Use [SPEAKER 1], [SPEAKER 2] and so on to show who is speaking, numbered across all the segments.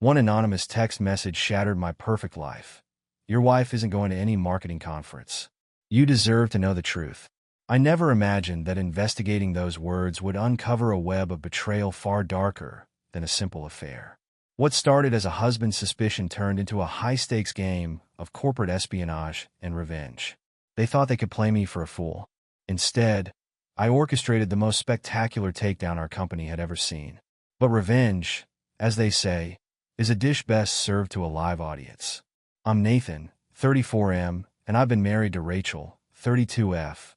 [SPEAKER 1] One anonymous text message shattered my perfect life. Your wife isn't going to any marketing conference. You deserve to know the truth. I never imagined that investigating those words would uncover a web of betrayal far darker than a simple affair. What started as a husband's suspicion turned into a high-stakes game of corporate espionage and revenge. They thought they could play me for a fool. Instead, I orchestrated the most spectacular takedown our company had ever seen. But revenge, as they say, is a dish best served to a live audience. I'm Nathan, 34M, and I've been married to Rachel, 32F,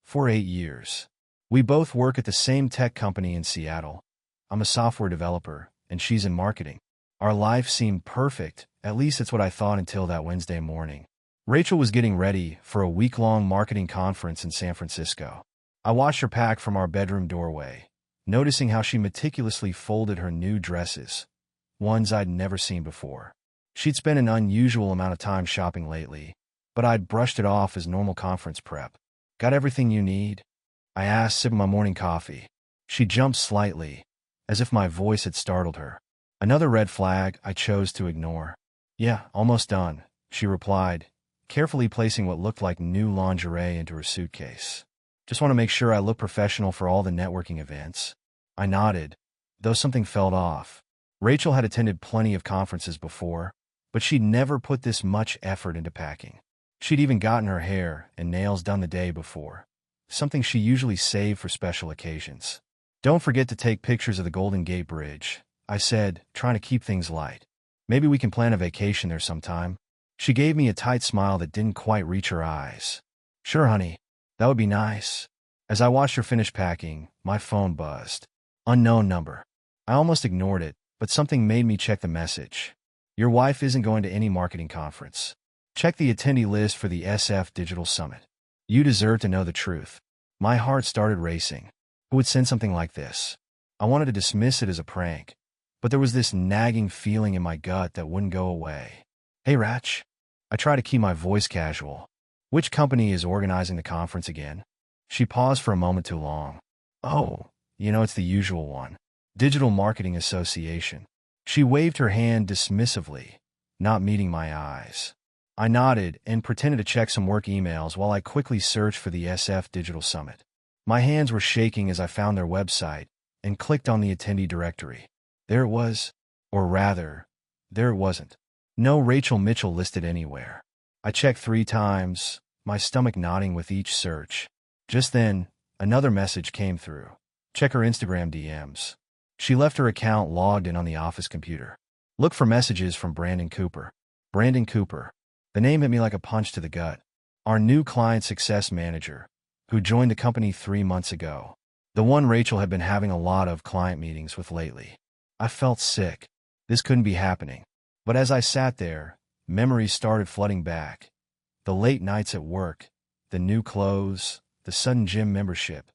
[SPEAKER 1] for 8 years. We both work at the same tech company in Seattle. I'm a software developer, and she's in marketing. Our life seemed perfect, at least it's what I thought until that Wednesday morning. Rachel was getting ready for a week-long marketing conference in San Francisco. I watched her pack from our bedroom doorway, noticing how she meticulously folded her new dresses, ones I'd never seen before. She'd spent an unusual amount of time shopping lately, but I'd brushed it off as normal conference prep. Got everything you need? I asked, sipping my morning coffee. She jumped slightly, as if my voice had startled her. Another red flag I chose to ignore. Yeah, almost done, she replied, carefully placing what looked like new lingerie into her suitcase. Just want to make sure I look professional for all the networking events. I nodded, though something felt off. Rachel had attended plenty of conferences before, but she'd never put this much effort into packing. She'd even gotten her hair and nails done the day before, something she usually saved for special occasions. Don't forget to take pictures of the Golden Gate Bridge, I said, trying to keep things light. Maybe we can plan a vacation there sometime. She gave me a tight smile that didn't quite reach her eyes. Sure, honey, that would be nice. As I watched her finish packing, my phone buzzed. Unknown number. I almost ignored it, but something made me check the message. Your wife isn't going to any marketing conference. Check the attendee list for the SF Digital Summit. You deserve to know the truth. My heart started racing. Who would send something like this? I wanted to dismiss it as a prank, but there was this nagging feeling in my gut that wouldn't go away. Hey, Rach. I tried to keep my voice casual. Which company is organizing the conference again? She paused for a moment too long. Oh, it's the usual one. Digital Marketing Association. She waved her hand dismissively, not meeting my eyes. I nodded and pretended to check some work emails while I quickly searched for the SF Digital Summit. My hands were shaking as I found their website and clicked on the attendee directory. There it was, or rather, there it wasn't. No Rachel Mitchell listed anywhere. I checked 3 times, my stomach nodding with each search. Just then, another message came through. Check her Instagram DMs. She left her account logged in on the office computer. Look for messages from Brandon Cooper. Brandon Cooper. The name hit me like a punch to the gut. Our new client success manager, who joined the company 3 months ago. The one Rachel had been having a lot of client meetings with lately. I felt sick. This couldn't be happening. But as I sat there, memories started flooding back. The late nights at work, the new clothes, the sudden gym membership,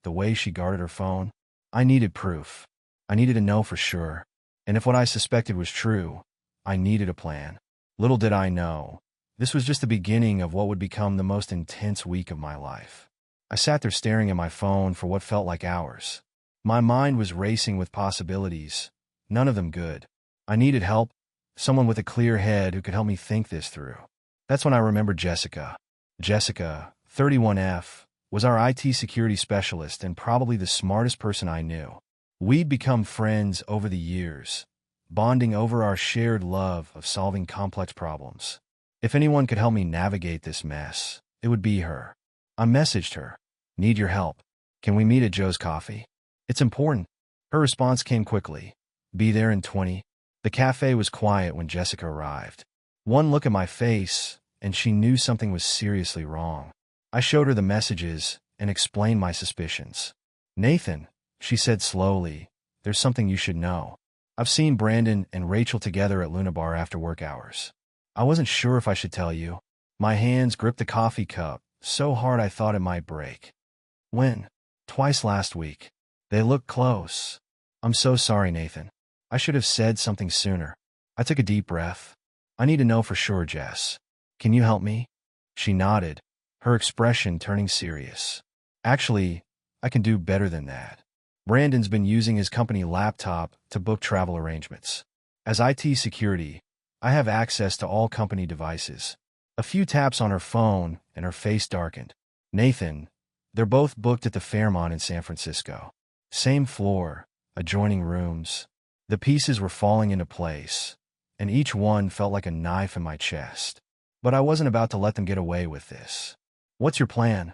[SPEAKER 1] the way she guarded her phone. I needed proof. I needed to know for sure. And if what I suspected was true, I needed a plan. Little did I know, this was just the beginning of what would become the most intense week of my life. I sat there staring at my phone for what felt like hours. My mind was racing with possibilities, none of them good. I needed help, someone with a clear head who could help me think this through. That's when I remembered Jessica. Jessica, 31F, was our IT security specialist and probably the smartest person I knew. We'd become friends over the years, bonding over our shared love of solving complex problems. If anyone could help me navigate this mess, it would be her. I messaged her. Need your help. Can we meet at Joe's Coffee? It's important. Her response came quickly. Be there in 20. The cafe was quiet when Jessica arrived. One look at my face, and she knew something was seriously wrong. I showed her the messages and explained my suspicions. Nathan, she said slowly, there's something you should know. I've seen Brandon and Rachel together at Luna Bar after work hours. I wasn't sure if I should tell you. My hands gripped the coffee cup so hard I thought it might break. When? Twice last week. They look close. I'm so sorry, Nathan. I should have said something sooner. I took a deep breath. I need to know for sure, Jess. Can you help me? She nodded, her expression turning serious. Actually, I can do better than that. Brandon's been using his company laptop to book travel arrangements. As IT security, I have access to all company devices. A few taps on her phone, and her face darkened. Nathan, they're both booked at the Fairmont in San Francisco. Same floor, adjoining rooms. The pieces were falling into place, and each one felt like a knife in my chest. But I wasn't about to let them get away with this. What's your plan?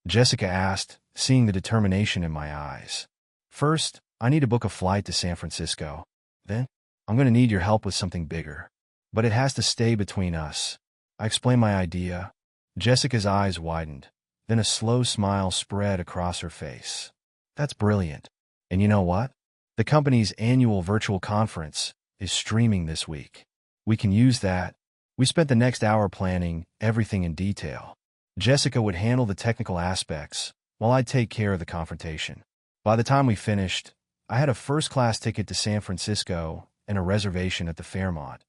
[SPEAKER 1] Jessica asked, seeing the determination in my eyes. First, I need to book a flight to San Francisco. Then, I'm going to need your help with something bigger. But it has to stay between us. I explained my idea. Jessica's eyes widened. Then a slow smile spread across her face. That's brilliant. And you know what? The company's annual virtual conference is streaming this week. We can use that. We spent the next hour planning everything in detail. Jessica would handle the technical aspects, while I'd take care of the confrontation. By the time we finished, I had a first-class ticket to San Francisco and a reservation at the Fairmont,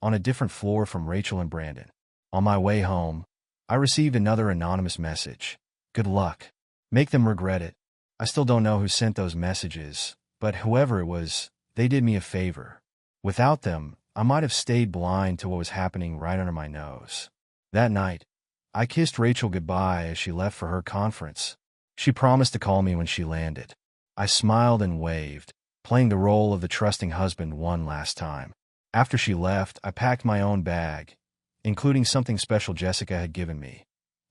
[SPEAKER 1] on a different floor from Rachel and Brandon. On my way home, I received another anonymous message. Good luck. Make them regret it. I still don't know who sent those messages, but whoever it was, they did me a favor. Without them, I might have stayed blind to what was happening right under my nose. That night, I kissed Rachel goodbye as she left for her conference. She promised to call me when she landed. I smiled and waved, playing the role of the trusting husband one last time. After she left, I packed my own bag, including something special Jessica had given me,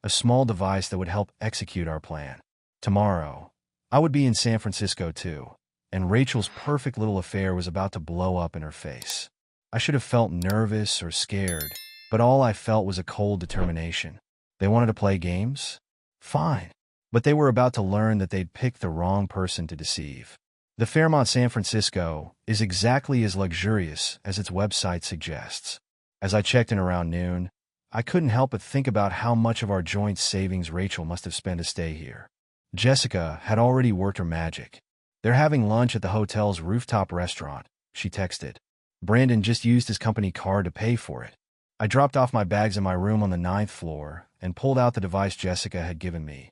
[SPEAKER 1] a small device that would help execute our plan. Tomorrow, I would be in San Francisco too, and Rachel's perfect little affair was about to blow up in her face. I should have felt nervous or scared, but all I felt was a cold determination. They wanted to play games? Fine. But they were about to learn that they'd picked the wrong person to deceive. The Fairmont San Francisco is exactly as luxurious as its website suggests. As I checked in around noon, I couldn't help but think about how much of our joint savings Rachel must have spent to stay here. Jessica had already worked her magic. They're having lunch at the hotel's rooftop restaurant, she texted. Brandon just used his company card to pay for it. I dropped off my bags in my room on the 9th floor and pulled out the device Jessica had given me,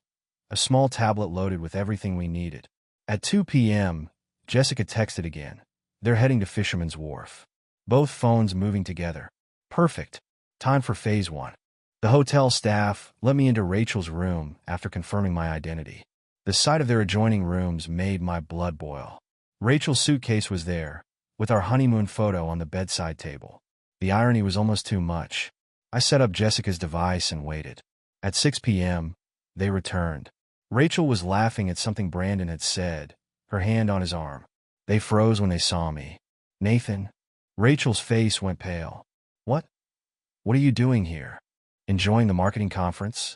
[SPEAKER 1] a small tablet loaded with everything we needed. At 2 p.m., Jessica texted again. They're heading to Fisherman's Wharf. Both phones moving together. Perfect. Time for phase 1. The hotel staff let me into Rachel's room after confirming my identity. The sight of their adjoining rooms made my blood boil. Rachel's suitcase was there, with our honeymoon photo on the bedside table. The irony was almost too much. I set up Jessica's device and waited. At 6 p.m., they returned. Rachel was laughing at something Brandon had said, her hand on his arm. They froze when they saw me. Nathan? Rachel's face went pale. What? What are you doing here? Enjoying the marketing conference?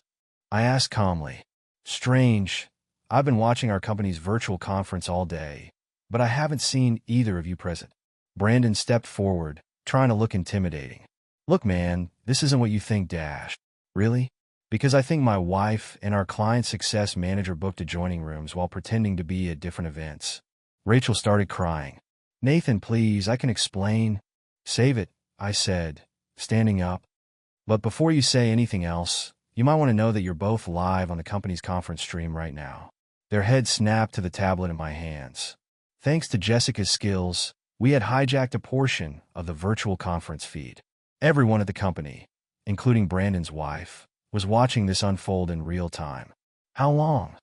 [SPEAKER 1] I asked calmly. Strange. I've been watching our company's virtual conference all day, but I haven't seen either of you present. Brandon stepped forward, trying to look intimidating. Look, man, this isn't what you think, Dash. Really? Because I think my wife and our client success manager booked adjoining rooms while pretending to be at different events. Rachel started crying. Nathan, please, I can explain. Save it, I said, standing up. But before you say anything else, you might want to know that you're both live on the company's conference stream right now. Their heads snapped to the tablet in my hands. Thanks to Jessica's skills, we had hijacked a portion of the virtual conference feed. Everyone at the company, including Brandon's wife, was watching this unfold in real time. How long?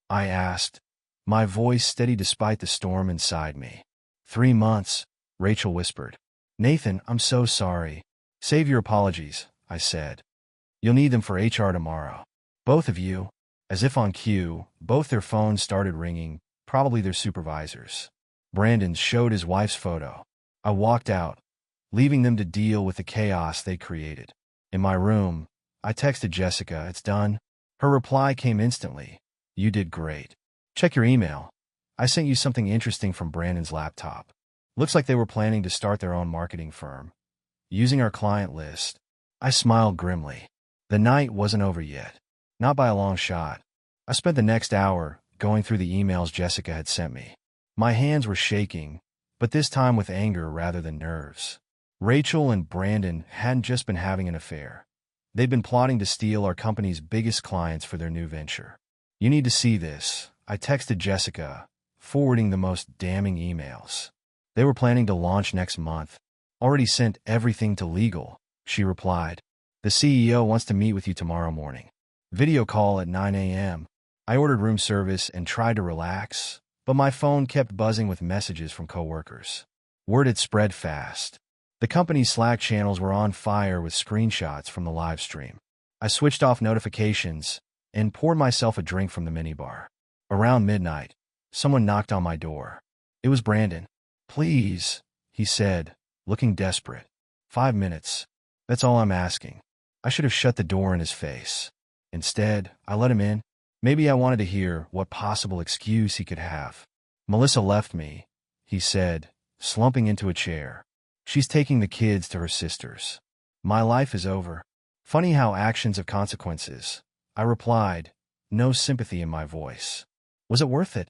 [SPEAKER 1] I asked, my voice steady despite the storm inside me. 3 months, Rachel whispered. Nathan, I'm so sorry. Save your apologies, I said. You'll need them for HR tomorrow. Both of you. As if on cue, both their phones started ringing, probably their supervisors. Brandon showed his wife's photo. I walked out, leaving them to deal with the chaos they created. In my room, I texted Jessica, it's done. Her reply came instantly. You did great. Check your email. I sent you something interesting from Brandon's laptop. Looks like they were planning to start their own marketing firm, using our client list. I smiled grimly. The night wasn't over yet. Not by a long shot. I spent the next hour going through the emails Jessica had sent me. My hands were shaking, but this time with anger rather than nerves. Rachel and Brandon hadn't just been having an affair. They'd been plotting to steal our company's biggest clients for their new venture. You need to see this, I texted Jessica, forwarding the most damning emails. They were planning to launch next month. Already sent everything to legal, she replied. The CEO wants to meet with you tomorrow morning. Video call at 9 a.m. I ordered room service and tried to relax, but my phone kept buzzing with messages from coworkers. Word had spread fast. The company's Slack channels were on fire with screenshots from the live stream. I switched off notifications and poured myself a drink from the minibar. Around midnight, someone knocked on my door. It was Brandon. Please, he said, looking desperate. 5 minutes. That's all I'm asking. I should have shut the door in his face. Instead, I let him in. Maybe I wanted to hear what possible excuse he could have. Melissa left me, he said, slumping into a chair. She's taking the kids to her sister's. My life is over. Funny how actions have consequences. I replied, no sympathy in my voice. Was it worth it?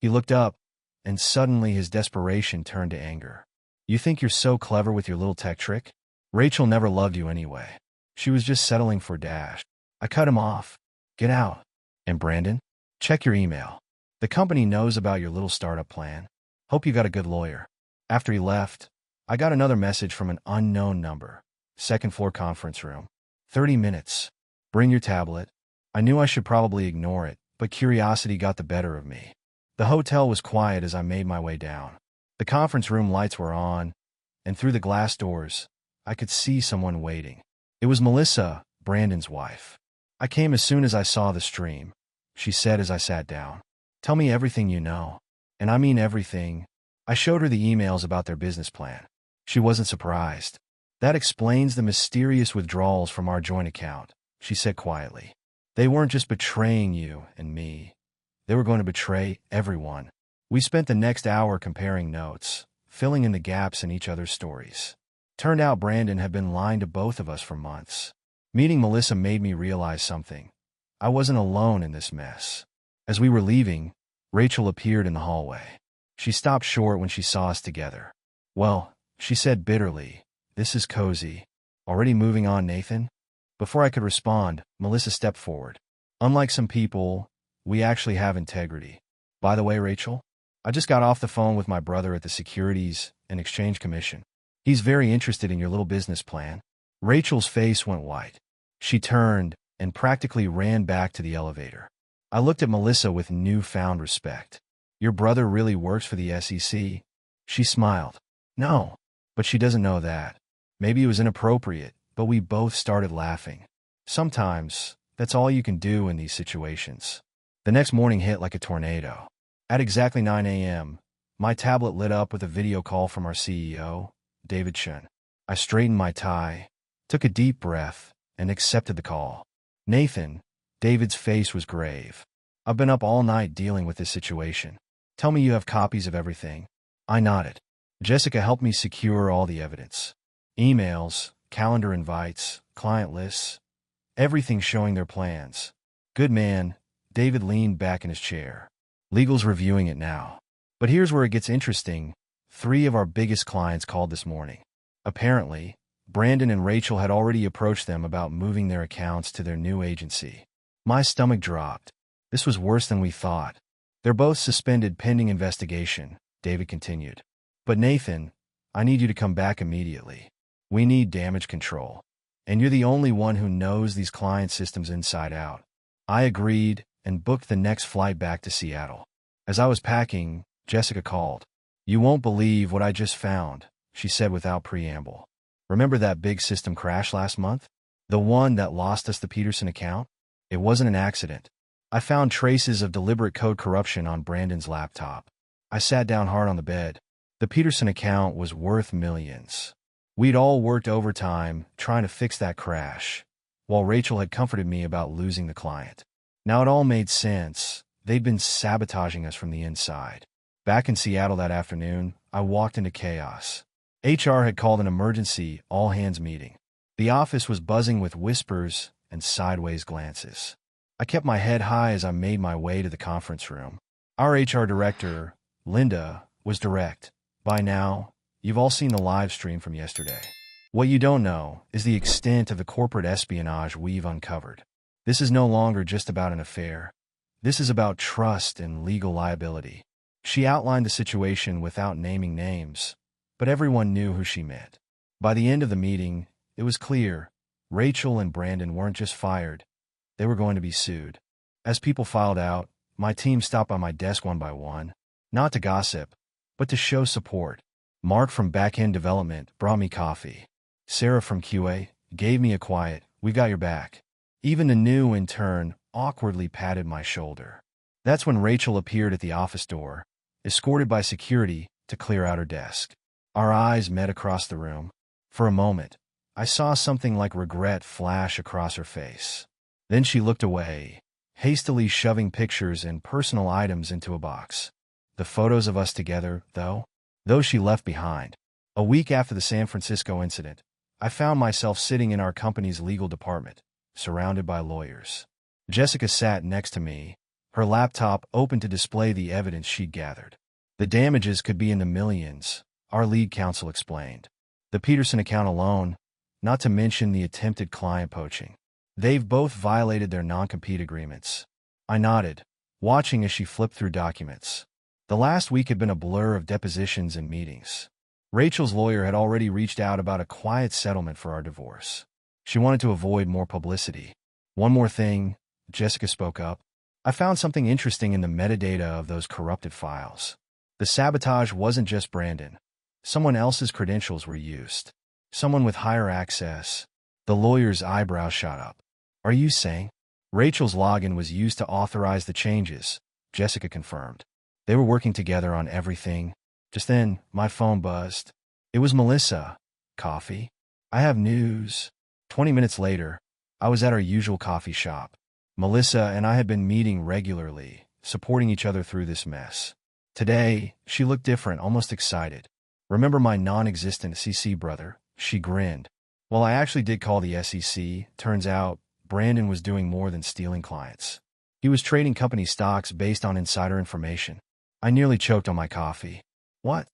[SPEAKER 1] He looked up, and suddenly his desperation turned to anger. You think you're so clever with your little tech trick? Rachel never loved you anyway. She was just settling for Dash. I cut him off. Get out. And Brandon? Check your email. The company knows about your little startup plan. Hope you got a good lawyer. After he left, I got another message from an unknown number. Second floor conference room. 30 minutes. Bring your tablet. I knew I should probably ignore it, but curiosity got the better of me. The hotel was quiet as I made my way down. The conference room lights were on, and through the glass doors, I could see someone waiting. It was Melissa, Brandon's wife. I came as soon as I saw the stream, she said as I sat down. Tell me everything you know. And I mean everything. I showed her the emails about their business plan. She wasn't surprised. That explains the mysterious withdrawals from our joint account, she said quietly. They weren't just betraying you and me. They were going to betray everyone. We spent the next hour comparing notes, filling in the gaps in each other's stories. Turned out Brandon had been lying to both of us for months. Meeting Melissa made me realize something. I wasn't alone in this mess. As we were leaving, Rachel appeared in the hallway. She stopped short when she saw us together. Well, she said bitterly, this is cozy. Already moving on, Nathan? Before I could respond, Melissa stepped forward. Unlike some people, we actually have integrity. By the way, Rachel, I just got off the phone with my brother at the Securities and Exchange Commission. He's very interested in your little business plan. Rachel's face went white. She turned and practically ran back to the elevator. I looked at Melissa with newfound respect. Your brother really works for the SEC? She smiled. No, but she doesn't know that. Maybe it was inappropriate, but we both started laughing. Sometimes, that's all you can do in these situations. The next morning hit like a tornado. At exactly 9 a.m., my tablet lit up with a video call from our CEO, David Chen. I straightened my tie, took a deep breath, and accepted the call. Nathan, David's face was grave. I've been up all night dealing with this situation. Tell me you have copies of everything. I nodded. Jessica helped me secure all the evidence. Emails, calendar invites, client lists, everything showing their plans. Good man, David leaned back in his chair. Legal's reviewing it now. But here's where it gets interesting. 3 of our biggest clients called this morning. Apparently, Brandon and Rachel had already approached them about moving their accounts to their new agency. My stomach dropped. This was worse than we thought. They're both suspended pending investigation, David continued. But Nathan, I need you to come back immediately. We need damage control. And you're the only one who knows these client systems inside out. I agreed and booked the next flight back to Seattle. As I was packing, Jessica called. You won't believe what I just found, she said without preamble. Remember that big system crash last month? The one that lost us the Peterson account? It wasn't an accident. I found traces of deliberate code corruption on Brandon's laptop. I sat down hard on the bed. The Peterson account was worth millions. We'd all worked overtime trying to fix that crash, while Rachel had comforted me about losing the client. Now it all made sense. They'd been sabotaging us from the inside. Back in Seattle that afternoon, I walked into chaos. HR had called an emergency all-hands meeting. The office was buzzing with whispers and sideways glances. I kept my head high as I made my way to the conference room. Our HR director, Linda, was direct. By now, you've all seen the live stream from yesterday. What you don't know is the extent of the corporate espionage we've uncovered. This is no longer just about an affair. This is about trust and legal liability. She outlined the situation without naming names, but everyone knew who she meant. By the end of the meeting, it was clear Rachel and Brandon weren't just fired, they were going to be sued. As people filed out, my team stopped by my desk one by one, not to gossip, but to show support. Mark from back-end development brought me coffee. Sarah from QA gave me a quiet, "We got your back." Even the new intern awkwardly patted my shoulder. That's when Rachel appeared at the office door, escorted by security to clear out her desk. Our eyes met across the room. For a moment, I saw something like regret flash across her face. Then she looked away, hastily shoving pictures and personal items into a box. The photos of us together, those she left behind. A week after the San Francisco incident, I found myself sitting in our company's legal department, surrounded by lawyers. Jessica sat next to me, her laptop open to display the evidence she'd gathered. The damages could be in the millions, our lead counsel explained. The Peterson account alone, not to mention the attempted client poaching. They've both violated their non-compete agreements. I nodded, watching as she flipped through documents. The last week had been a blur of depositions and meetings. Rachel's lawyer had already reached out about a quiet settlement for our divorce. She wanted to avoid more publicity. "One more thing," Jessica spoke up. "I found something interesting in the metadata of those corrupted files. The sabotage wasn't just Brandon. Someone else's credentials were used. Someone with higher access." The lawyer's eyebrows shot up. "Are you saying?" "Rachel's login was used to authorize the changes," Jessica confirmed. "They were working together on everything." Just then, my phone buzzed. It was Melissa. "Coffee? I have news." 20 minutes later, I was at our usual coffee shop. Melissa and I had been meeting regularly, supporting each other through this mess. Today, she looked different, almost excited. "Remember my non-existent CC brother?" She grinned. "Well, I actually did call the SEC. Turns out, Brandon was doing more than stealing clients. He was trading company stocks based on insider information." I nearly choked on my coffee. "What?"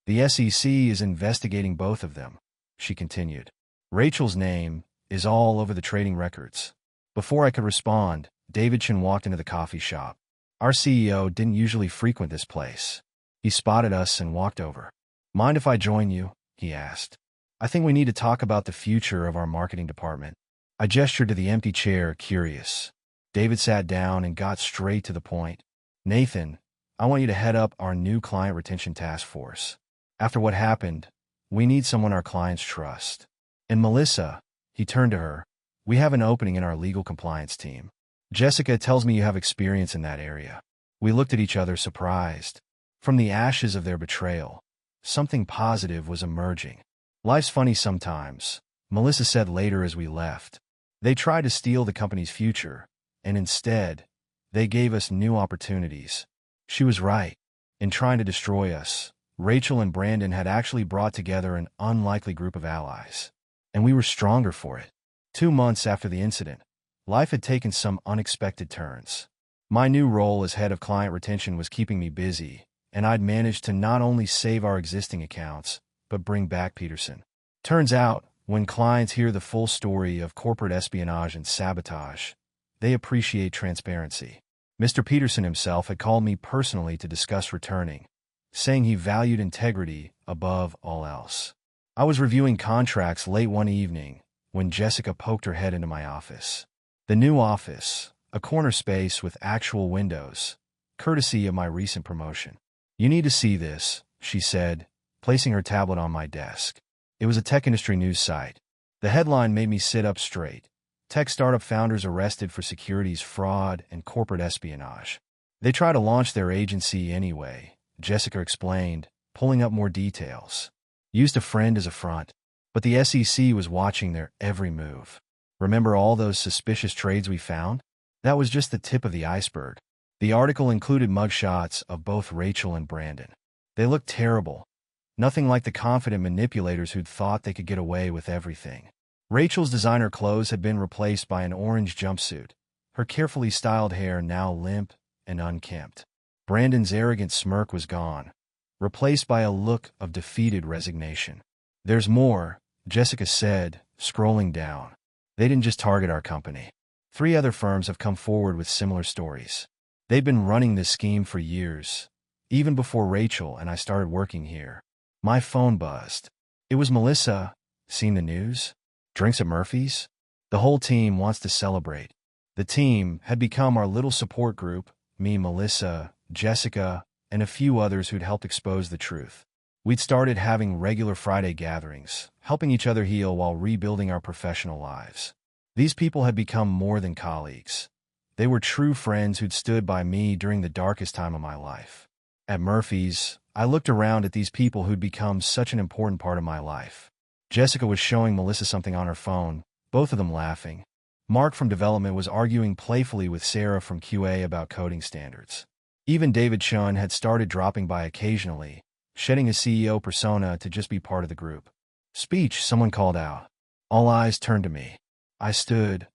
[SPEAKER 1] "The SEC is investigating both of them," she continued. "Rachel's name is all over the trading records." Before I could respond, David Chen walked into the coffee shop. Our CEO didn't usually frequent this place. He spotted us and walked over. "Mind if I join you?" he asked. "I think we need to talk about the future of our marketing department." I gestured to the empty chair, curious. David sat down and got straight to the point. "Nathan, I want you to head up our new client retention task force. After what happened, we need someone our clients trust. And Melissa," he turned to her, "we have an opening in our legal compliance team. Jessica tells me you have experience in that area." We looked at each other, surprised. From the ashes of their betrayal, something positive was emerging. "Life's funny sometimes," Melissa said later as we left. "They tried to steal the company's future, and instead, they gave us new opportunities." She was right. In trying to destroy us, Rachel and Brandon had actually brought together an unlikely group of allies. And we were stronger for it. 2 months after the incident, life had taken some unexpected turns. My new role as head of client retention was keeping me busy, and I'd managed to not only save our existing accounts, but bring back Peterson. Turns out, when clients hear the full story of corporate espionage and sabotage, they appreciate transparency. Mr. Peterson himself had called me personally to discuss returning, saying he valued integrity above all else. I was reviewing contracts late one evening when Jessica poked her head into my office. The new office, a corner space with actual windows, courtesy of my recent promotion. "You need to see this," she said, placing her tablet on my desk. It was a tech industry news site. The headline made me sit up straight. "Tech startup founders arrested for securities fraud and corporate espionage." "They try to launch their agency anyway," Jessica explained, pulling up more details. "Used a friend as a front. But the SEC was watching their every move. Remember all those suspicious trades we found? That was just the tip of the iceberg." The article included mugshots of both Rachel and Brandon. They looked terrible. Nothing like the confident manipulators who'd thought they could get away with everything. Rachel's designer clothes had been replaced by an orange jumpsuit, her carefully styled hair now limp and unkempt. Brandon's arrogant smirk was gone, replaced by a look of defeated resignation. "There's more," Jessica said, scrolling down. "They didn't just target our company. 3 other firms have come forward with similar stories. They've been running this scheme for years, even before Rachel and I started working here." My phone buzzed. It was Melissa, Seen the news? Drinks at Murphy's? The whole team wants to celebrate. The team had become our little support group, me, Melissa, Jessica, and a few others who'd helped expose the truth. We'd started having regular Friday gatherings, helping each other heal while rebuilding our professional lives. These people had become more than colleagues. They were true friends who'd stood by me during the darkest time of my life. At Murphy's, I looked around at these people who'd become such an important part of my life. Jessica was showing Melissa something on her phone, both of them laughing. Mark from development was arguing playfully with Sarah from QA about coding standards. Even David Chun had started dropping by occasionally, shedding his CEO persona to just be part of the group. Speech, someone called out. All eyes turned to me. I stood,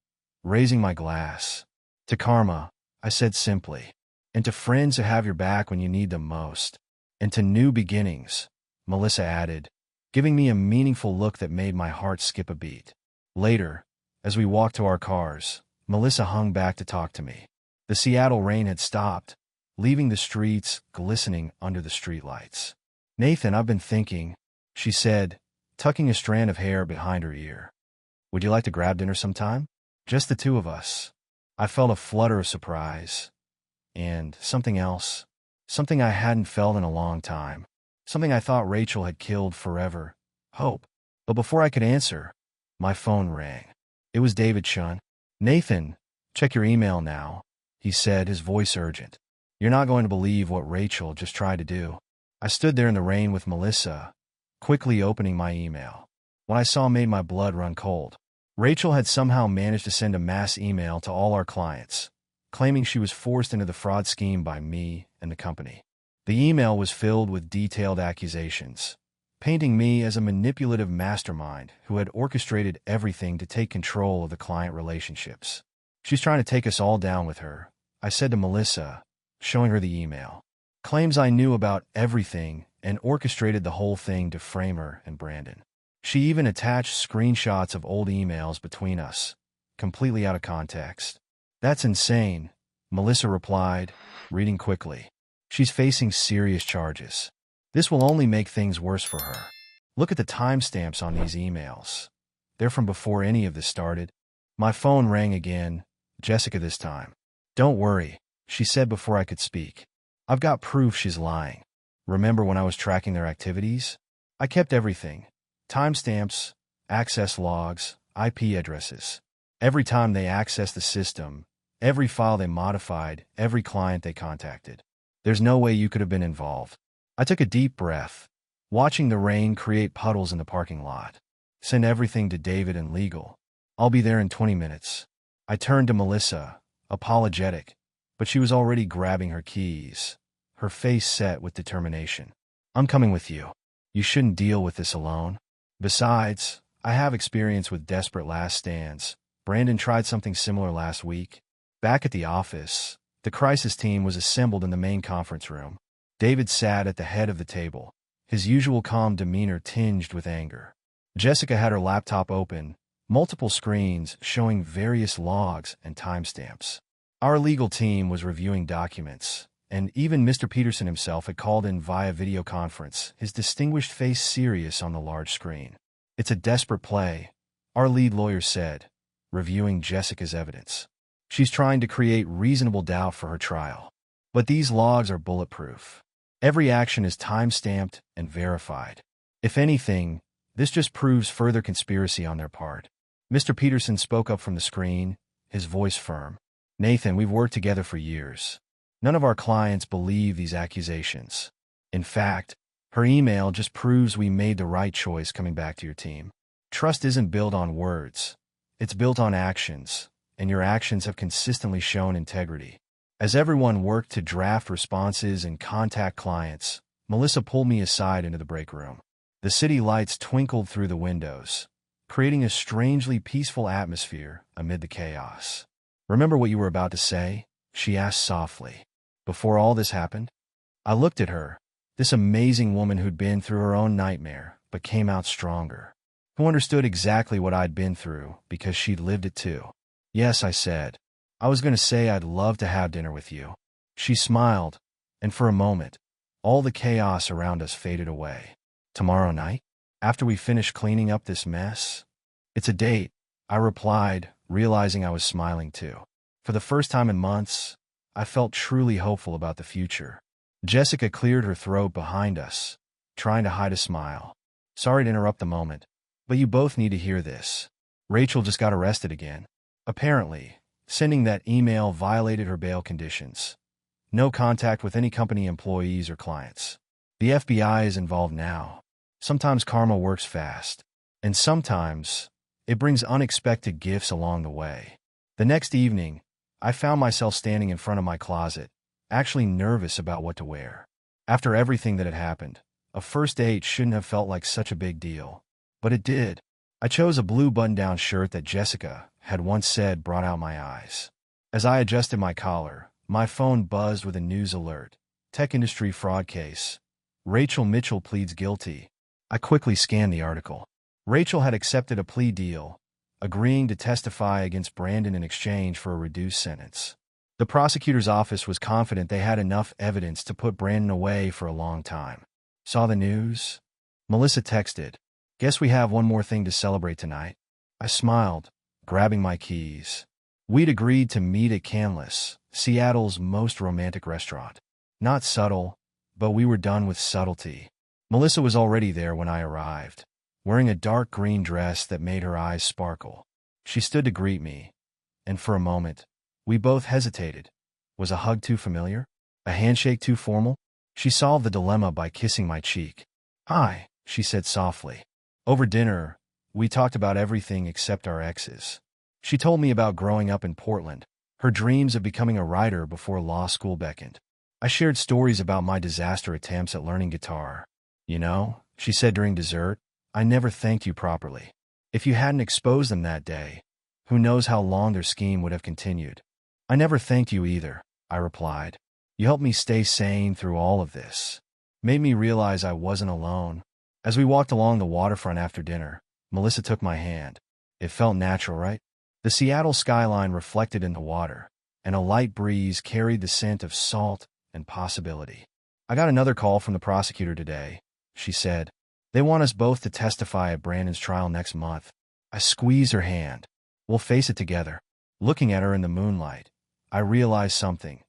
[SPEAKER 1] raising my glass. To karma, I said simply. And to friends who have your back when you need them most. And to new beginnings, Melissa added, giving me a meaningful look that made my heart skip a beat. Later, as we walked to our cars, Melissa hung back to talk to me. The Seattle rain had stopped, leaving the streets glistening under the streetlights. Nathan, I've been thinking, she said, tucking a strand of hair behind her ear. Would you like to grab dinner sometime? Just the two of us. I felt a flutter of surprise. And something else. Something I hadn't felt in a long time. Something I thought Rachel had killed forever. Hope. But before I could answer, my phone rang. It was David Chun. Nathan, check your email now, he said, his voice urgent. You're not going to believe what Rachel just tried to do. I stood there in the rain with Melissa, quickly opening my email. What I saw made my blood run cold. Rachel had somehow managed to send a mass email to all our clients, claiming she was forced into the fraud scheme by me and the company. The email was filled with detailed accusations, painting me as a manipulative mastermind who had orchestrated everything to take control of the client relationships. She's trying to take us all down with her, I said to Melissa, showing her the email. Claims I knew about everything and orchestrated the whole thing to frame her and Brandon. She even attached screenshots of old emails between us, completely out of context. That's insane, Melissa replied, reading quickly. She's facing serious charges. This will only make things worse for her. Look at the timestamps on these emails. They're from before any of this started. My phone rang again, Jessica this time. Don't worry, she said before I could speak. I've got proof she's lying. Remember when I was tracking their activities? I kept everything. Timestamps, access logs, IP addresses. Every time they accessed the system, every file they modified, every client they contacted. There's no way you could have been involved. I took a deep breath, watching the rain create puddles in the parking lot. Send everything to David and legal. I'll be there in 20 minutes. I turned to Melissa, apologetic, but she was already grabbing her keys, her face set with determination. I'm coming with you. You shouldn't deal with this alone. Besides, I have experience with desperate last stands. Brandon tried something similar last week. Back at the office, the crisis team was assembled in the main conference room. David sat at the head of the table, his usual calm demeanor tinged with anger. Jessica had her laptop open, multiple screens showing various logs and timestamps. Our legal team was reviewing documents, and even Mr. Peterson himself had called in via video conference, his distinguished face serious on the large screen. It's a desperate play, our lead lawyer said, reviewing Jessica's evidence. She's trying to create reasonable doubt for her trial. But these logs are bulletproof. Every action is time-stamped and verified. If anything, this just proves further conspiracy on their part. Mr. Peterson spoke up from the screen, his voice firm. Nathan, we've worked together for years. None of our clients believe these accusations. In fact, her email just proves we made the right choice coming back to your team. Trust isn't built on words. It's built on actions, and your actions have consistently shown integrity. As everyone worked to draft responses and contact clients, Melissa pulled me aside into the break room. The city lights twinkled through the windows, creating a strangely peaceful atmosphere amid the chaos. Remember what you were about to say? She asked softly. Before all this happened? I looked at her, this amazing woman who'd been through her own nightmare, but came out stronger. Who understood exactly what I'd been through because she'd lived it too. Yes, I said. I was going to say I'd love to have dinner with you. She smiled, and for a moment, all the chaos around us faded away. Tomorrow night? after we finish cleaning up this mess? It's a date, I replied, realizing I was smiling too. For the first time in months, I felt truly hopeful about the future. Jessica cleared her throat behind us, trying to hide a smile. Sorry to interrupt the moment, but you both need to hear this. Rachel just got arrested again. Apparently, sending that email violated her bail conditions. No contact with any company employees or clients. The FBI is involved now. Sometimes karma works fast, and sometimes it brings unexpected gifts along the way. The next evening, I found myself standing in front of my closet, actually nervous about what to wear. After everything that had happened, a first date shouldn't have felt like such a big deal. But it did. I chose a blue button-down shirt that Jessica had once said brought out my eyes. As I adjusted my collar, my phone buzzed with a news alert. Tech industry fraud case. Rachel Mitchell pleads guilty. I quickly scanned the article. Rachel had accepted a plea deal, agreeing to testify against Brandon in exchange for a reduced sentence. The prosecutor's office was confident they had enough evidence to put Brandon away for a long time. Saw the news? Melissa texted. Guess we have one more thing to celebrate tonight. I smiled, grabbing my keys. We'd agreed to meet at Canlis, Seattle's most romantic restaurant. Not subtle, but we were done with subtlety. Melissa was already there when I arrived, wearing a dark green dress that made her eyes sparkle. She stood to greet me, and for a moment, we both hesitated. Was a hug too familiar? A handshake too formal? She solved the dilemma by kissing my cheek. Hi, she said softly. Over dinner, we talked about everything except our exes. She told me about growing up in Portland, her dreams of becoming a writer before law school beckoned. I shared stories about my disaster attempts at learning guitar. You know, she said during dessert, I never thanked you properly. If you hadn't exposed them that day, who knows how long their scheme would have continued. I never thanked you either, I replied. You helped me stay sane through all of this. Made me realize I wasn't alone. As we walked along the waterfront after dinner, Melissa took my hand. It felt natural, right? The Seattle skyline reflected in the water, and a light breeze carried the scent of salt and possibility. I got another call from the prosecutor today, she said. They want us both to testify at Brandon's trial next month. I squeezed her hand. We'll face it together. Looking at her in the moonlight, I realized something.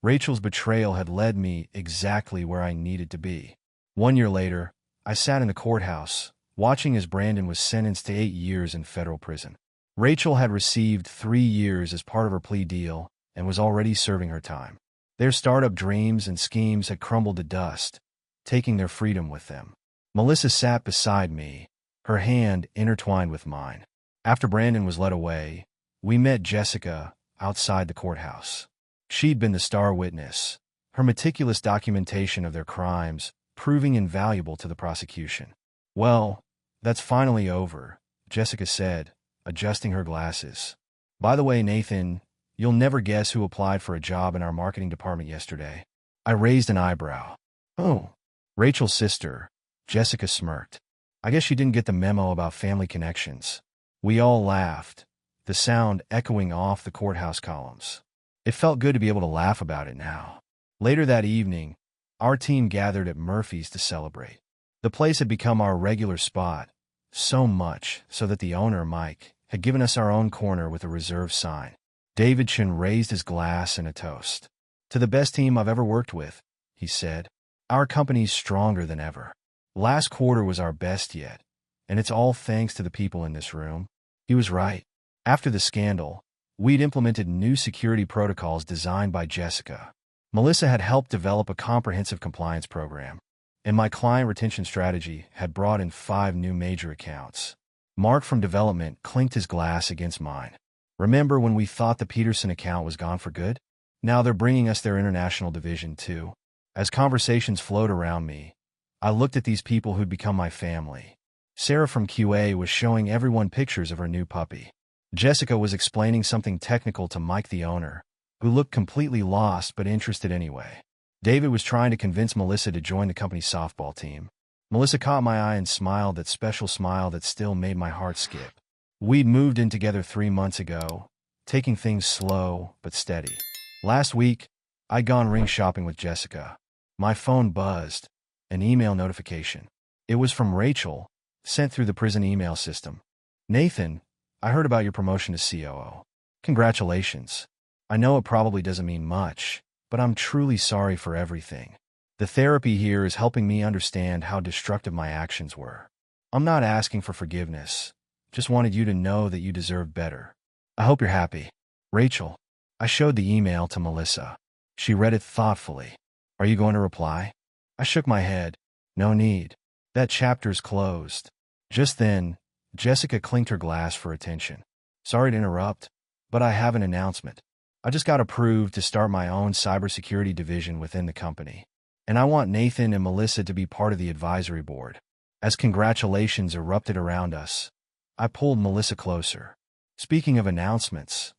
[SPEAKER 1] Rachel's betrayal had led me exactly where I needed to be. 1 year later, I sat in the courthouse, watching as Brandon was sentenced to 8 years in federal prison. Rachel had received 3 years as part of her plea deal and was already serving her time. Their startup dreams and schemes had crumbled to dust, taking their freedom with them. Melissa sat beside me, her hand intertwined with mine. After Brandon was led away, we met Jessica outside the courthouse. She'd been the star witness, her meticulous documentation of their crimes proving invaluable to the prosecution. Well, that's finally over, Jessica said, adjusting her glasses. By the way, Nathan, you'll never guess who applied for a job in our marketing department yesterday. I raised an eyebrow. Oh, Rachel's sister, Jessica smirked. I guess she didn't get the memo about family connections. We all laughed, the sound echoing off the courthouse columns. It felt good to be able to laugh about it now. Later that evening, our team gathered at Murphy's to celebrate. The place had become our regular spot, so much so that the owner, Mike, had given us our own corner with a reserved sign. David Chin raised his glass in a toast. To the best team I've ever worked with, he said. Our company's stronger than ever. Last quarter was our best yet, and it's all thanks to the people in this room. He was right. After the scandal, we'd implemented new security protocols designed by Jessica. Melissa had helped develop a comprehensive compliance program, and my client retention strategy had brought in 5 new major accounts. Mark from development clinked his glass against mine. Remember when we thought the Peterson account was gone for good? Now they're bringing us their international division too. As conversations flowed around me, I looked at these people who'd become my family. Sarah from QA was showing everyone pictures of her new puppy. Jessica was explaining something technical to Mike, the owner, who looked completely lost but interested anyway. David was trying to convince Melissa to join the company's softball team. Melissa caught my eye and smiled that special smile that still made my heart skip. We'd moved in together 3 months ago, taking things slow but steady. Last week, I'd gone ring shopping with Jessica. My phone buzzed, an email notification. It was from Rachel, sent through the prison email system. Nathan, I heard about your promotion to COO. Congratulations. I know it probably doesn't mean much, but I'm truly sorry for everything. The therapy here is helping me understand how destructive my actions were. I'm not asking for forgiveness. Just wanted you to know that you deserve better. I hope you're happy. Rachel. I showed the email to Melissa. She read it thoughtfully. Are you going to reply? I shook my head. No need. That chapter's closed. Just then, Jessica clinked her glass for attention. Sorry to interrupt, but I have an announcement. I just got approved to start my own cybersecurity division within the company. And I want Nathan and Melissa to be part of the advisory board. As congratulations erupted around us, I pulled Melissa closer. Speaking of announcements,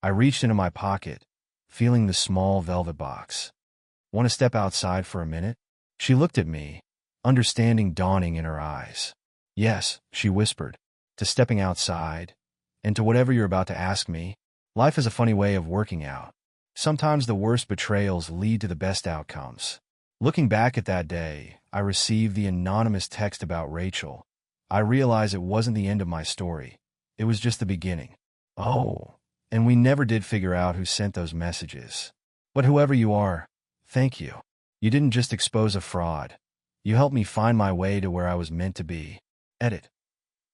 [SPEAKER 1] I reached into my pocket, feeling the small velvet box. Want to step outside for a minute? She looked at me, understanding dawning in her eyes. Yes, she whispered, to stepping outside, and to whatever you're about to ask me. Life is a funny way of working out. Sometimes the worst betrayals lead to the best outcomes. Looking back at that day, I received the anonymous text about Rachel. I realized it wasn't the end of my story. It was just the beginning. Oh, and we never did figure out who sent those messages. But whoever you are, thank you. You didn't just expose a fraud. You helped me find my way to where I was meant to be. Edit.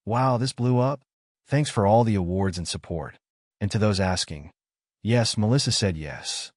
[SPEAKER 1] Wow, this blew up? Thanks for all the awards and support. And to those asking, yes, Melissa said yes.